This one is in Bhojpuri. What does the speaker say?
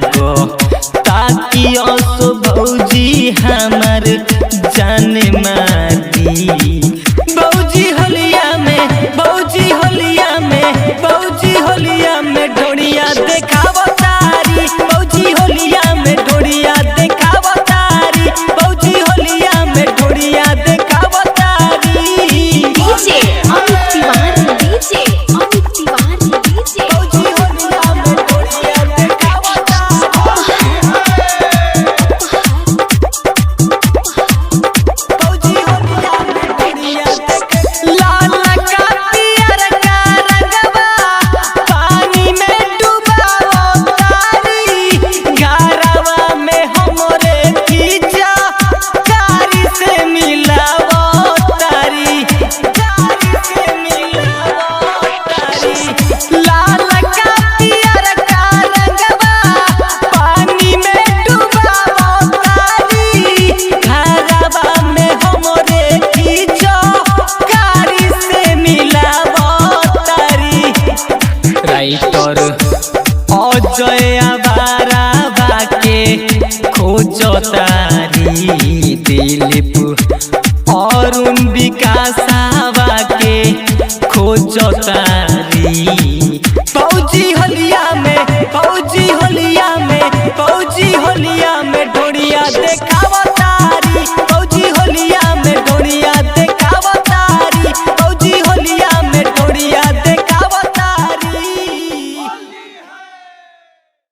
लागो ताकि असो भौजी हमार जान मारी। भौजी होलिया में भौजी होलिया में भौजी होलिया में ढोड़िया देखावो तारी। भौजी होलिया में ढोड़िया देखावो तारी। भौजी होलिया में ढोड़िया देखावो तारी। DJ Amit Tiwari DJ Amit Tiwari DJ भौजी होलिया में ढोड़िया देखावो तारी। भौजी होलिया में ढोड़िया लाल का पियर का रंगवा पानी में डुबाओ तारी। घरवा में हमरे खींचा कारी से मिलाओ तारी। कारी से मिलाओ तारी। लाल का पियर का रंगवा पानी में डुबाओ तारी। घरवा में हमरे खींचा कारी से मिलाओ तारी। राइटर अजय आवारा के खोजो तारी। दिलीप अरुण विकास के खोजो तारी।